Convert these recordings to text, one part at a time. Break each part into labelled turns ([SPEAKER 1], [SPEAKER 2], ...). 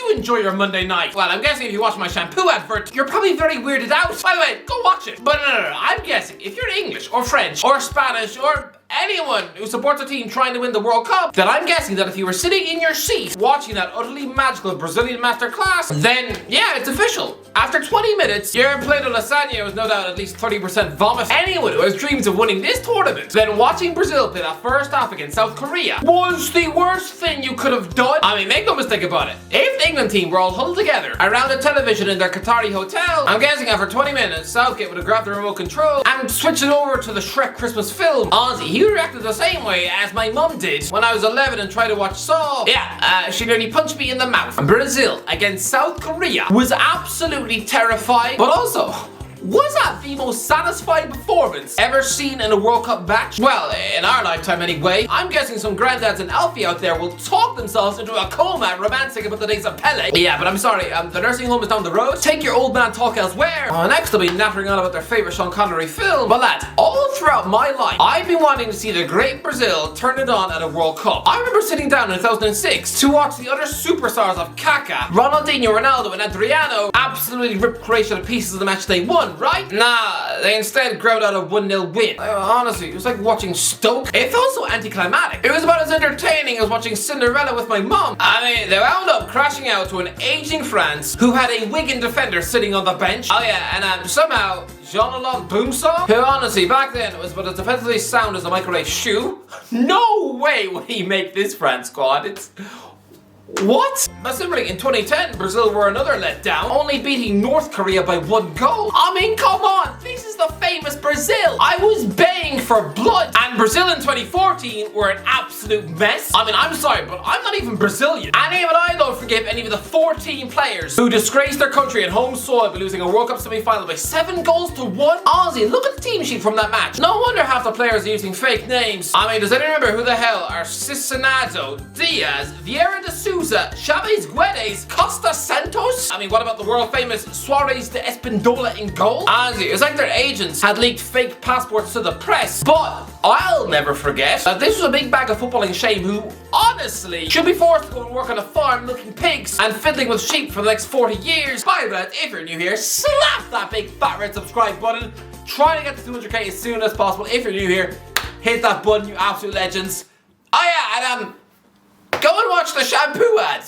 [SPEAKER 1] you enjoy your Monday night? Well, I'm guessing if you watch my shampoo advert, you're probably very weirded out. By the way, go watch it. But no, I'm guessing if you're English or French or Spanish or anyone who supports a team trying to win the World Cup, then I'm guessing that if you were sitting in your seat watching that utterly magical Brazilian masterclass, then yeah, it's official. After 20 minutes, your plate of lasagna was no doubt at least 30% vomit. Anyone who has dreams of winning this tournament, then watching Brazil play that first half against South Korea was the worst thing you could have done. I mean, make no mistake about it. If the England team were all huddled together around a television in their Qatari hotel, I'm guessing after 20 minutes, Southgate would have grabbed the remote control and switched it over to the Shrek Christmas film. Honestly, he reacted the same way as my mum did when I was 11 and tried to watch Saw. Yeah, she nearly punched me in the mouth. Brazil against South Korea was absolutely terrifying, but also, was that the most satisfying performance ever seen in a World Cup match? Well, in our lifetime anyway. I'm guessing some granddads and Alfie out there will talk themselves into a coma romancing about the days of Pele. Yeah, but I'm sorry, the nursing home is down the road. Take your old man talk elsewhere. Next they'll be nattering on about their favourite Sean Connery film. But lads, all throughout my life, I've been wanting to see the great Brazil turn it on at a World Cup. I remember sitting down in 2006 to watch the other superstars of Kaká, Ronaldinho, Ronaldo and Adriano absolutely rip Croatia to pieces of the match they won, right? Nah, they instead ground out a 1-0 win. Honestly, it was like watching Stoke. It felt so anticlimactic. It was about as entertaining as watching Cinderella with my mom. I mean, they wound up crashing out to an aging France who had a Wigan defender sitting on the bench. Oh yeah, and somehow Jean-Alain Boumsong, who honestly back then was about as defensively sound as a microwave shoe. No way would he make this France squad. It's... what? But similarly, in 2010, Brazil were another letdown, only beating North Korea by 1 goal. I mean, come on, this is the famous Brazil. I was baying for blood. And Brazil in 2014 were an absolute mess. I mean, I'm sorry, but I'm not even Brazilian. And even I don't forgive any of the 14 players who disgraced their country at home soil by losing a World Cup semi-final by 7 goals to 1. Honestly, look at the team sheet from that match. No wonder half the players are using fake names. I mean, does anyone remember who the hell are Cicinado, Diaz, Vieira de Souza, Chavez Guedes, Costa Santos? I mean, what about the world famous Suarez de Espindola in goal? Honestly, it's like their agents had leaked fake passports to the press. But I'll never forget that this was a big bag of footballing shame who, honestly, should be forced to go and work on a farm milking pigs and fiddling with sheep for the next 40 years. By the way, if you're new here, slap that big fat red subscribe button. Try to get to 200k as soon as possible. If you're new here, hit that button, you absolute legends. Oh yeah, and go and watch the shampoo ad.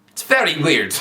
[SPEAKER 1] It's very weird.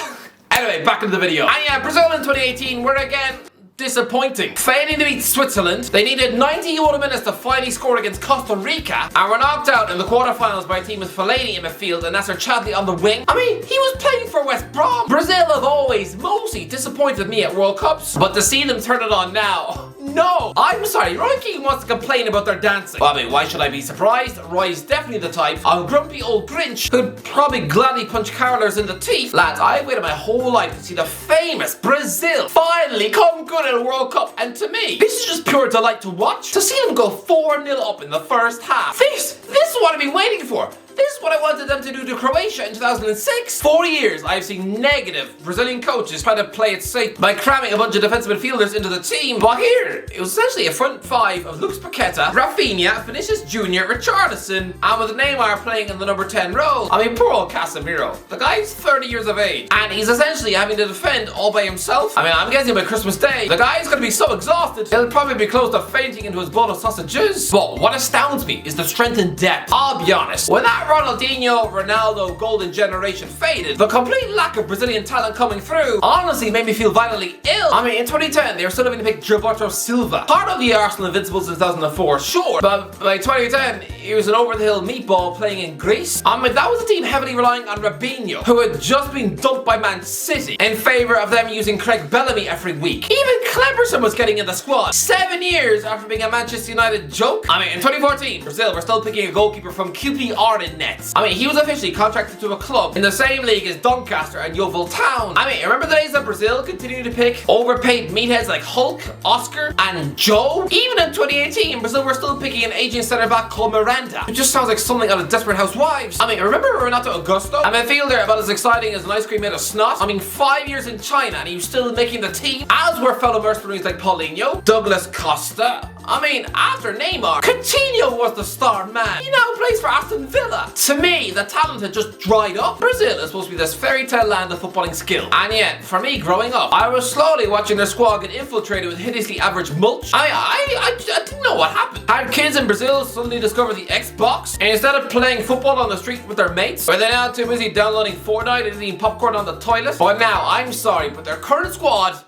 [SPEAKER 1] Anyway, back into the video. And yeah, Brazil in 2018 were again disappointing. Failing to beat Switzerland, they needed 91 minutes to finally score against Costa Rica and were knocked out in the quarterfinals by a team with Fellaini in midfield and Nasser Chadli on the wing. I mean, he was playing for West Brom. Brazil have always mostly disappointed me at World Cups, but to see them turn it on now, no. I'm sorry, Roy Keane wants to complain about their dancing. Well, I mean, why should I be surprised? Roy's definitely the type of grumpy old Grinch who'd probably gladly punch carolers in the teeth. Lads, I've waited my whole life to see the famous Brazil finally come good at a World Cup, and to me, this is just pure delight to watch. To see them go 4-0 up in the first half. This is what I've been waiting for. This is what I wanted them to do to Croatia in 2006. 4 years I've seen negative Brazilian coaches try to play it safe by cramming a bunch of defensive midfielders into the team. But here, it was essentially a front five of Lucas Paqueta, Rafinha, Vinicius Junior, Richardson, and with Neymar playing in the number 10 role. I mean, poor old Casemiro. The guy's 30 years of age, and he's essentially having to defend all by himself. I mean, I'm guessing by Christmas Day, the guy's gonna be so exhausted, he'll probably be close to fainting into his bowl of sausages. But what astounds me is the strength and depth. I'll be honest, when that Ronaldinho, Ronaldo golden generation faded, the complete lack of Brazilian talent coming through honestly made me feel violently ill. I mean, in 2010, they were still having to pick Gilberto Silva, part of the Arsenal Invincibles in 2004, sure, but by 2010, he was an over-the-hill meatball playing in Greece. I mean, that was a team heavily relying on Robinho, who had just been dumped by Man City, in favour of them using Craig Bellamy every week. Even Cleberson was getting in the squad 7 years after being a Manchester United joke. I mean, in 2014, Brazil were still picking a goalkeeper from QPR in nets. I mean, he was officially contracted to a club in the same league as Doncaster and Yeovil Town. I mean, remember the days that Brazil continued to pick overpaid meatheads like Hulk, Oscar, and Joe? Even in 2018, Brazil were still picking an aging centre back called Miranda, who just sounds like something out of Desperate Housewives. I mean, remember Renato Augusto? A midfielder about as exciting as an ice cream made of snot? I mean, 5 years in China and he was still making the team, as were fellow mercenaries like Paulinho, Douglas Costa, I mean, after Neymar, Coutinho was the star man. He now plays for Aston Villa. To me, the talent had just dried up. Brazil is supposed to be this fairy tale land of footballing skill. And yet, for me growing up, I was slowly watching their squad get infiltrated with hideously average mulch. I didn't know what happened. Had kids in Brazil suddenly discover the Xbox, and instead of playing football on the street with their mates, were they now too busy downloading Fortnite and eating popcorn on the toilet? But now, I'm sorry, but their current squad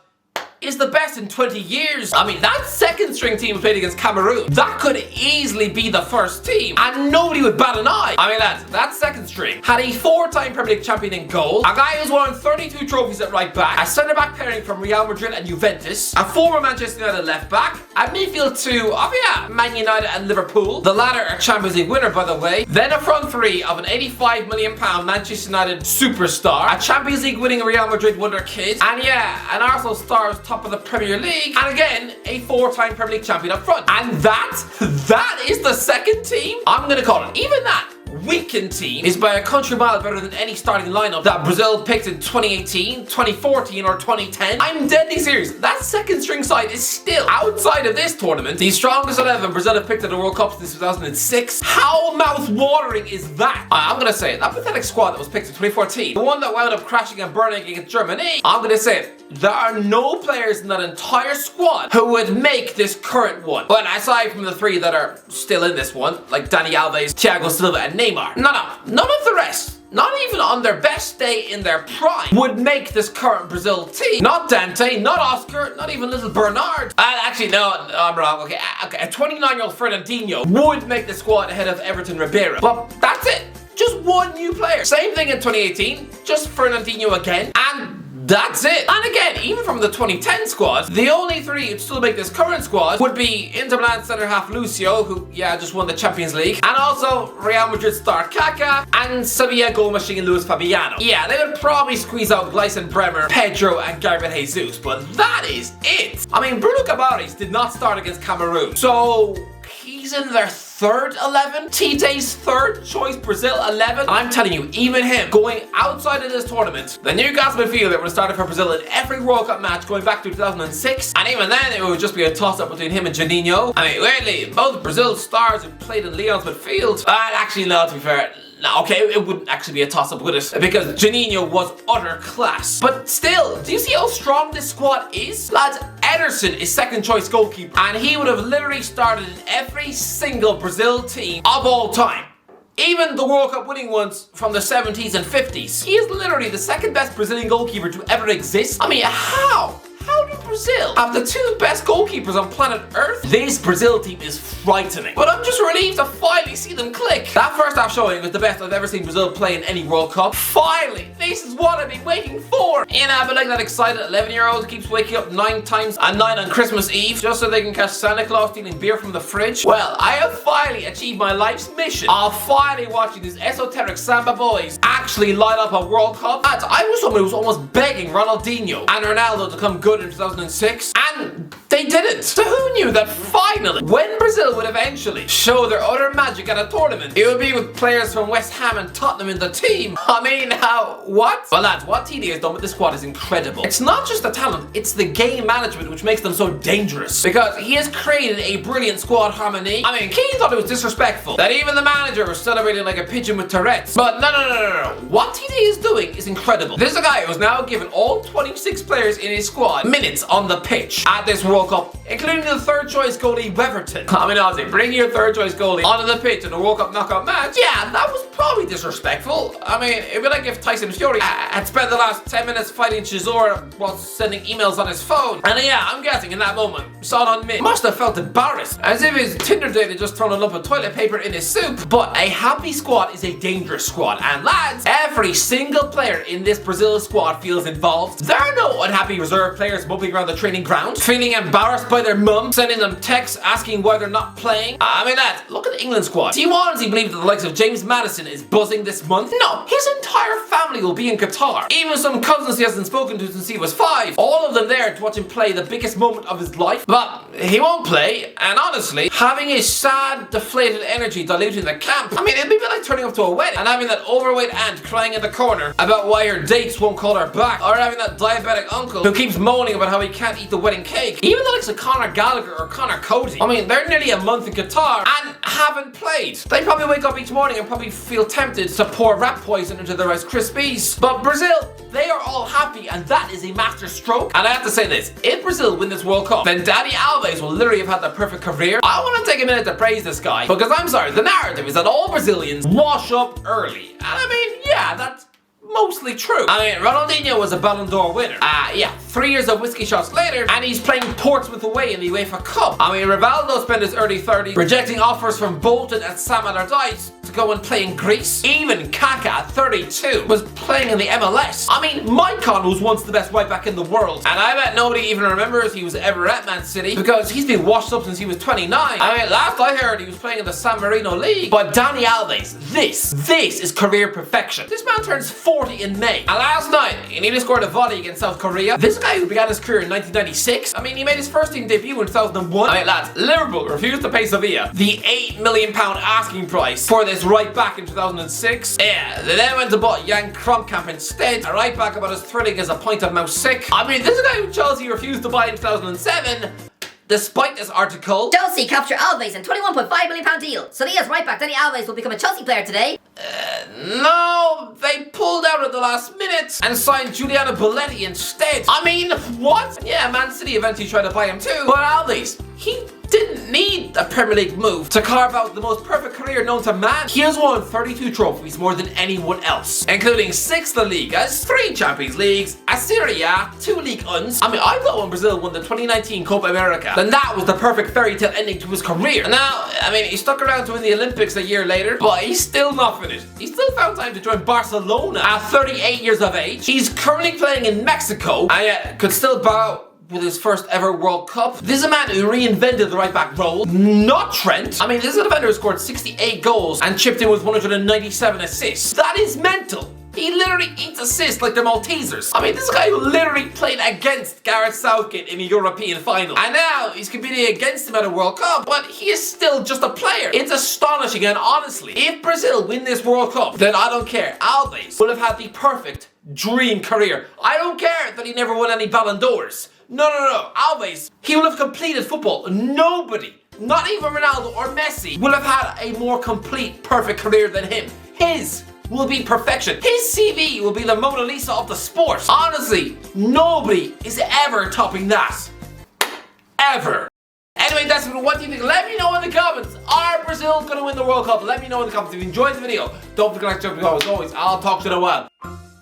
[SPEAKER 1] is the best in 20 years. I mean, that second string team played against Cameroon, that could easily be the first team, and nobody would bat an eye. I mean, that second string had a 4-time Premier League champion in goal, a guy who's won 32 trophies at right back, a centre-back pairing from Real Madrid and Juventus, a former Manchester United left-back, a midfield two of, Man United and Liverpool, the latter a Champions League winner, by the way, then a front three of an £85 million Manchester United superstar, a Champions League winning Real Madrid wonder kid, and an Arsenal star's top of the Premier League, and again, a 4-time Premier League champion up front. And that is the second team? I'm gonna call it. Even that weakened team is by a country mile better than any starting lineup that Brazil picked in 2018, 2014, or 2010. I'm deadly serious. That second string side is still, outside of this tournament, the strongest 11 Brazil have picked at the World Cup since 2006. How mouth-watering is that? I'm gonna say it. That pathetic squad that was picked in 2014, the one that wound up crashing and burning against Germany, I'm gonna say it. There are no players in that entire squad who would make this current one. But aside from the 3 that are still in this one, like Dani Alves, Thiago Silva, and Neymar, none of the rest, not even on their best day in their prime, would make this current Brazil team. Not Dante, not Oscar, not even little Bernard. Actually, no, I'm wrong. Okay, a 29-year-old Fernandinho would make the squad ahead of Everton Ribeiro. But that's it. Just one new player. Same thing in 2018, just Fernandinho again, and that's it. And again, even from the 2010 squad, the only 3 who'd still make this current squad would be Inter Milan centre half Lucio, who just won the Champions League, and also Real Madrid star Kaká, and Sevilla goal machine Luis Fabiano. Yeah, they would probably squeeze out Gleison Bremer, Pedro, and Gabriel Jesus, but that is it. I mean, Bruno Cabares did not start against Cameroon, so he's in their third 11? Tite's third choice Brazil 11? I'm telling you, even him, going outside of this tournament, the Newcastle midfielder would have started for Brazil in every World Cup match going back to 2006, and even then it would just be a toss-up between him and Juninho. I mean, weirdly, both Brazil stars who played in Leon's midfield, actually no, to be fair, no, okay, it wouldn't actually be a toss-up, would it? Because Juninho was utter class. But still, do you see how strong this squad is? Lads, Ederson is second choice goalkeeper, and he would have literally started in every single Brazil team of all time. Even the World Cup winning ones from the 70s and 50s. He is literally the second best Brazilian goalkeeper to ever exist. I mean, how? How do Brazil have the 2 best goalkeepers on planet Earth? This Brazil team is frightening. But I'm just relieved to finally see them click. That first half showing was the best I've ever seen Brazil play in any World Cup. Finally! This is what I've been waiting for! But like that excited 11-year-old keeps waking up 9 times a night on Christmas Eve just so they can catch Santa Claus stealing beer from the fridge. Well, I have finally achieved my life's mission of finally watching these esoteric Samba boys actually light up a World Cup. And I was someone who was almost begging Ronaldinho and Ronaldo to come good in 2006, and they didn't. So who knew that finally, when Brazil would eventually show their utter magic at a tournament, it would be with players from West Ham and Tottenham in the team? I mean, what? Well lads, what TD has done with this squad is incredible. It's not just the talent, it's the game management which makes them so dangerous. Because he has created a brilliant squad harmony. I mean, Keane thought it was disrespectful that even the manager was celebrating like a pigeon with Tourette's. But no. What TD is doing is incredible. This is a guy who's now given all 26 players in his squad minutes on the pitch at this World Cup, including the third choice goalie Weverton. I mean, honestly, bring your third choice goalie onto the pitch in a World Cup knockout match, yeah, that was probably disrespectful. I mean, it'd be like if Tyson Fury had spent the last 10 minutes fighting Chisora while sending emails on his phone. And I'm guessing in that moment, Son Heung-min must have felt embarrassed, as if his Tinder date had just thrown a lump of toilet paper in his soup. But a happy squad is a dangerous squad, and lads, every single player in this Brazil squad feels involved. There are no unhappy reserve players bubbling around the training ground, feeling embarrassed by their mum, sending them texts asking why they're not playing. I mean, lads, look at the England squad. Do you honestly believe that the likes of James Maddison is buzzing this month? No, his entire family will be in Qatar. Even some cousins he hasn't spoken to since he was 5. All of them there to watch him play the biggest moment of his life. But he won't play, and honestly, having his sad, deflated energy diluting the camp, I mean, it'd be a bit like turning up to a wedding and having that overweight aunt crying in the corner about why her dates won't call her back, or having that diabetic uncle who keeps moaning about how he can't eat the wedding cake. Even Even the likes of Conor Gallagher or Conor Cody, I mean, they're nearly a month in Qatar and haven't played. They probably wake up each morning and probably feel tempted to pour rat poison into their Rice Krispies. But Brazil, they are all happy, and that is a master stroke. And I have to say this, if Brazil win this World Cup, then Dani Alves will literally have had the perfect career. I want to take a minute to praise this guy, because I'm sorry, the narrative is that all Brazilians wash up early. And I mean, yeah, that's mostly true. I mean, Ronaldinho was a Ballon d'Or winner. 3 years of whiskey shots later, and he's playing Portsmouth away in the UEFA Cup. I mean, Rivaldo spent his early 30s rejecting offers from Bolton and Sam Allardyce to go and play in Greece. Even Kaká at 32 was playing in the MLS. I mean, Maicon was once the best right back in the world, and I bet nobody even remembers he was ever at Man City, because he's been washed up since he was 29. I mean, last I heard he was playing in the San Marino League. But Dani Alves, this is career perfection. This man turns 40 in May, and last night he nearly scored a volley against South Korea. This guy who began his career in 1996, I mean, he made his first team debut in 2001. I mean, lads, Liverpool refused to pay Sevilla the £8 million asking price for this right back in 2006. Yeah, they then went to bought Jan Kromkamp instead, a right back about as thrilling as a pint of mouse sick. I mean, this guy who Chelsea refused to buy in 2007. Despite this article,
[SPEAKER 2] Chelsea capture Alves in £21.5 million deal. Sevilla's right back Dani Alves will become a Chelsea player today.
[SPEAKER 1] No, they pulled out at the last minute and signed Giuliano Belletti instead. I mean, what? Yeah, Man City eventually tried to buy him too, but Alves, he didn't need a Premier League move to carve out the most perfect career known to man. He has won 32 trophies, more than anyone else, including 6 La Ligas, 3 Champions Leagues, a Serie A, 2 League Uns. I mean, I thought when Brazil won the 2019 Copa America, then that was the perfect fairy tale ending to his career. Now, I mean, he stuck around to win the Olympics a year later, but he's still not finished. He still found time to join Barcelona at 38 years of age. He's currently playing in Mexico, and yet could still bow with his first ever World Cup. This is a man who reinvented the right back role, not Trent. I mean, this is a defender who scored 68 goals and chipped in with 197 assists. That is mental. He literally eats assists like the Maltesers. I mean, this guy who literally played against Gareth Southgate in a European final. And now he's competing against him at a World Cup, but he is still just a player. It's astonishing, and honestly, if Brazil win this World Cup, then I don't care. Alves will have had the perfect dream career. I don't care that he never won any Ballon d'Ors. No. Alves, he will have completed football. Nobody, not even Ronaldo or Messi, will have had a more complete, perfect career than him. His will be perfection. His CV will be the Mona Lisa of the sport. Honestly, nobody is ever topping that. Ever. Anyway, that's what do you think? Let me know in the comments. Are Brazil going to win the World Cup? Let me know in the comments. If you enjoyed the video, don't forget to like, subscribe. As always, I'll talk to you in a while.